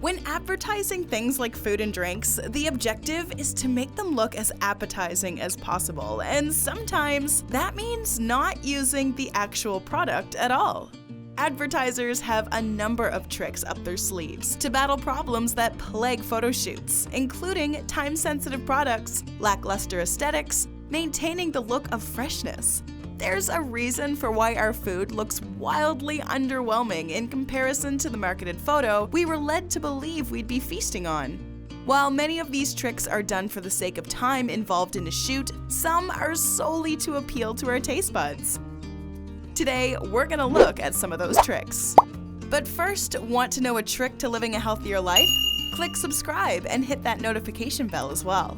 When advertising things like food and drinks, the objective is to make them look as appetizing as possible, and sometimes that means not using the actual product at all. Advertisers have a number of tricks up their sleeves to battle problems that plague photo shoots, including time-sensitive products, lackluster aesthetics, maintaining the look of freshness. There's a reason for why our food looks wildly underwhelming in comparison to the marketed photo we were led to believe we'd be feasting on. While many of these tricks are done for the sake of time involved in a shoot, some are solely to appeal to our taste buds. Today, we're gonna look at some of those tricks. But first, want to know a trick to living a healthier life? Click subscribe and hit that notification bell as well.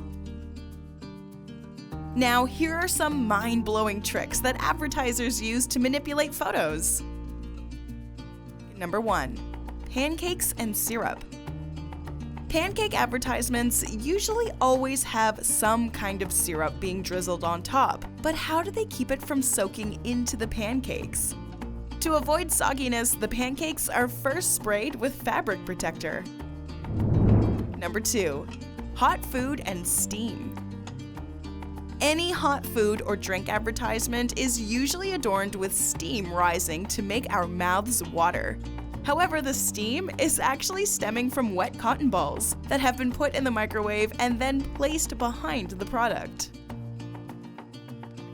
Now, here are some mind-blowing tricks that advertisers use to manipulate photos. Number 1. Pancakes and syrup. Pancake advertisements usually always have some kind of syrup being drizzled on top, but how do they keep it from soaking into the pancakes? To avoid sogginess, the pancakes are first sprayed with fabric protector. Number 2. Hot food and steam. Any hot food or drink advertisement is usually adorned with steam rising to make our mouths water. However, the steam is actually stemming from wet cotton balls that have been put in the microwave and then placed behind the product.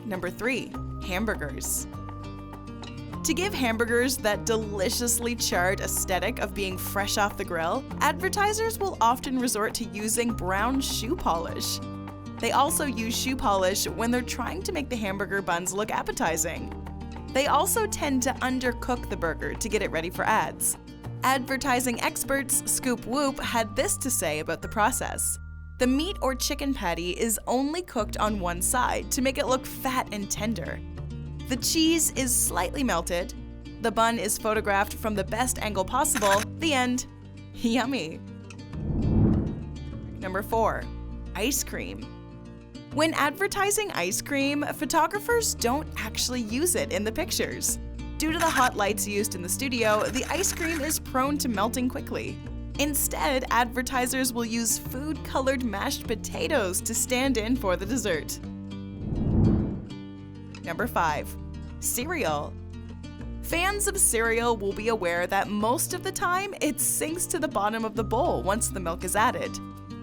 Number 3. Hamburgers. To give hamburgers that deliciously charred aesthetic of being fresh off the grill, advertisers will often resort to using brown shoe polish. They also use shoe polish when they're trying to make the hamburger buns look appetizing. They also tend to undercook the burger to get it ready for ads. Advertising experts Scoop Whoop had this to say about the process. The meat or chicken patty is only cooked on one side to make it look fat and tender. The cheese is slightly melted. The bun is photographed from the best angle possible. The end. Yummy. Number 4. Ice cream. When advertising ice cream, photographers don't actually use it in the pictures. Due to the hot lights used in the studio, the ice cream is prone to melting quickly. Instead, advertisers will use food-colored mashed potatoes to stand in for the dessert. Number 5. Cereal. Fans of cereal will be aware that most of the time it sinks to the bottom of the bowl once the milk is added.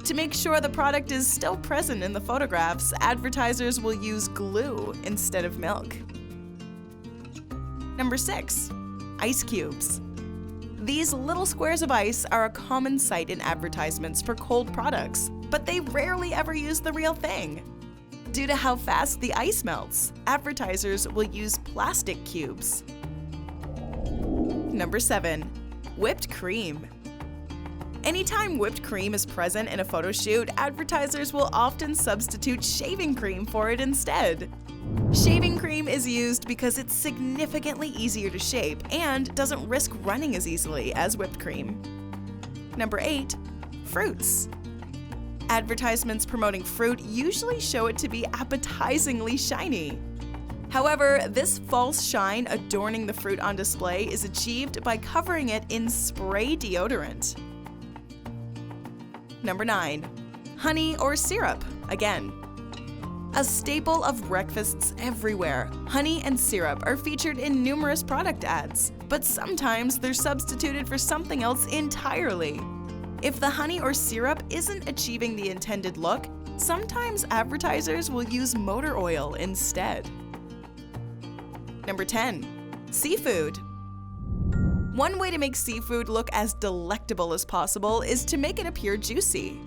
To make sure the product is still present in the photographs, advertisers will use glue instead of milk. Number 6. Ice cubes. These little squares of ice are a common sight in advertisements for cold products, but they rarely ever use the real thing. Due to how fast the ice melts, advertisers will use plastic cubes. Number 7. Whipped cream. Anytime whipped cream is present in a photo shoot, advertisers will often substitute shaving cream for it instead. Shaving cream is used because it's significantly easier to shape and doesn't risk running as easily as whipped cream. Number 8. Fruits. Advertisements promoting fruit usually show it to be appetizingly shiny. However, this false shine adorning the fruit on display is achieved by covering it in spray deodorant. Number 9. Honey or syrup, again. A staple of breakfasts everywhere, honey and syrup are featured in numerous product ads, but sometimes they're substituted for something else entirely. If the honey or syrup isn't achieving the intended look, sometimes advertisers will use motor oil instead. Number 10. Seafood. One way to make seafood look as delectable as possible is to make it appear juicy.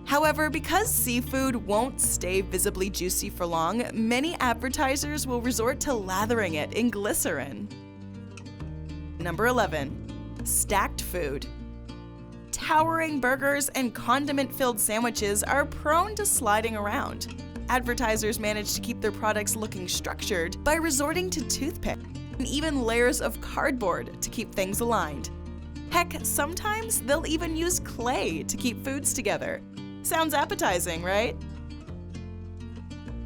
However, because seafood won't stay visibly juicy for long, many advertisers will resort to lathering it in glycerin. Number 11. Stacked food. Towering burgers and condiment-filled sandwiches are prone to sliding around. Advertisers manage to keep their products looking structured by resorting to toothpicks and even layers of cardboard to keep things aligned. Heck, sometimes they'll even use clay to keep foods together. Sounds appetizing, right?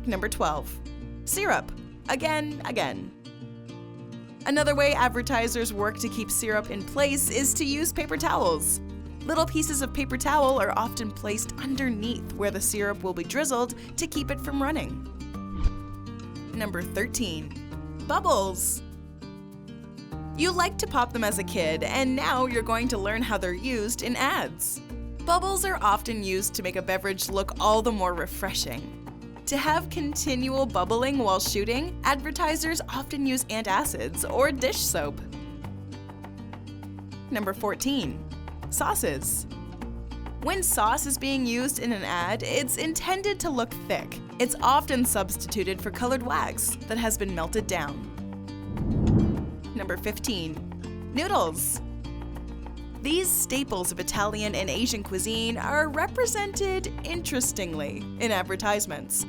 Number 12. Syrup. Again. Another way advertisers work to keep syrup in place is to use paper towels. Little pieces of paper towel are often placed underneath where the syrup will be drizzled to keep it from running. Number 13. Bubbles. You liked to pop them as a kid, and now you're going to learn how they're used in ads. Bubbles are often used to make a beverage look all the more refreshing. To have continual bubbling while shooting, advertisers often use antacids or dish soap. Number 14. Sauces. When sauce is being used in an ad, it's intended to look thick. It's often substituted for colored wax that has been melted down. Number 15. Noodles. These staples of Italian and Asian cuisine are represented interestingly in advertisements.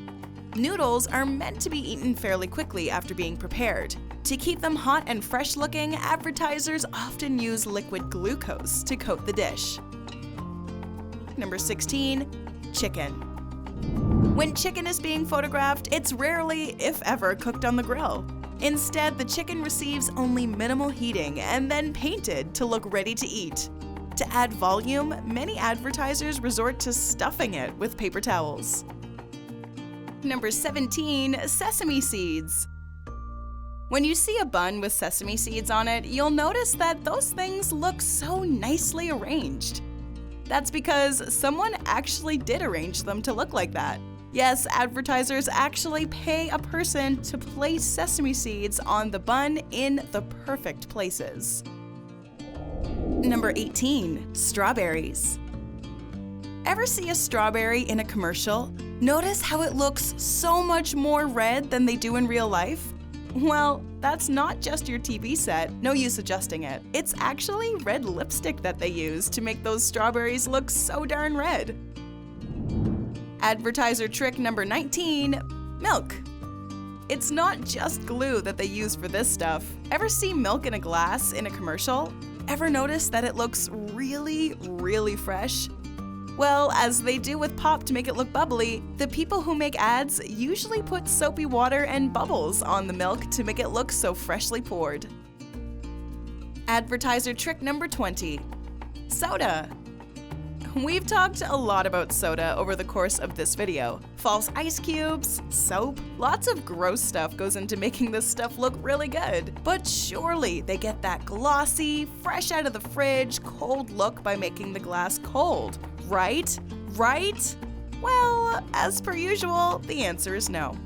Noodles are meant to be eaten fairly quickly after being prepared. To keep them hot and fresh looking, advertisers often use liquid glucose to coat the dish. Number 16. Chicken. When chicken is being photographed, it's rarely, if ever, cooked on the grill. Instead, the chicken receives only minimal heating and then painted to look ready to eat. To add volume, many advertisers resort to stuffing it with paper towels. Number 17. Sesame seeds. When you see a bun with sesame seeds on it, you'll notice that those things look so nicely arranged. That's because someone actually did arrange them to look like that. Yes, advertisers actually pay a person to place sesame seeds on the bun in the perfect places. Number 18. Strawberries. Ever see a strawberry in a commercial? Notice how it looks so much more red than they do in real life? Well, that's not just your TV set, no use adjusting it. It's actually red lipstick that they use to make those strawberries look so darn red. Advertiser trick number 19, milk. It's not just glue that they use for this stuff. Ever see milk in a glass in a commercial? Ever notice that it looks really, really fresh? Well, as they do with pop to make it look bubbly, the people who make ads usually put soapy water and bubbles on the milk to make it look so freshly poured. Advertiser trick number 20, soda. We've talked a lot about soda over the course of this video. False ice cubes, soap, lots of gross stuff goes into making this stuff look really good. But surely they get that glossy, fresh out of the fridge, cold look by making the glass cold, right? Right? Well, as per usual, the answer is no.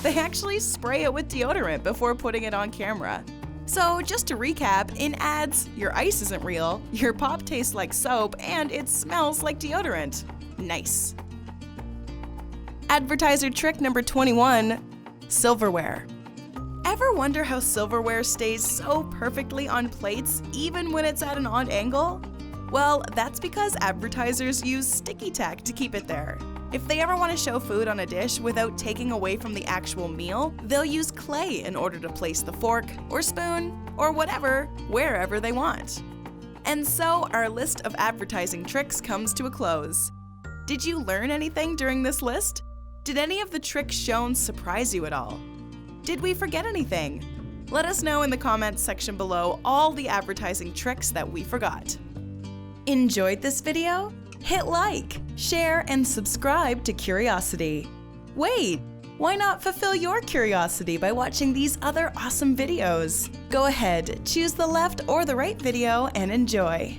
They actually spray it with deodorant before putting it on camera. So just to recap, in ads, your ice isn't real, your pop tastes like soap, and it smells like deodorant. Nice. Advertiser trick number 21, silverware. Ever wonder how silverware stays so perfectly on plates even when it's at an odd angle? Well, that's because advertisers use sticky tack to keep it there. If they ever want to show food on a dish without taking away from the actual meal, they'll use clay in order to place the fork or spoon or whatever wherever they want. And so our list of advertising tricks comes to a close. Did you learn anything during this list? Did any of the tricks shown surprise you at all? Did we forget anything? Let us know in the comments section below all the advertising tricks that we forgot. Enjoyed this video? Hit like, share, and subscribe to Curiosity. Wait, why not fulfill your curiosity by watching these other awesome videos? Go ahead, choose the left or the right video and enjoy.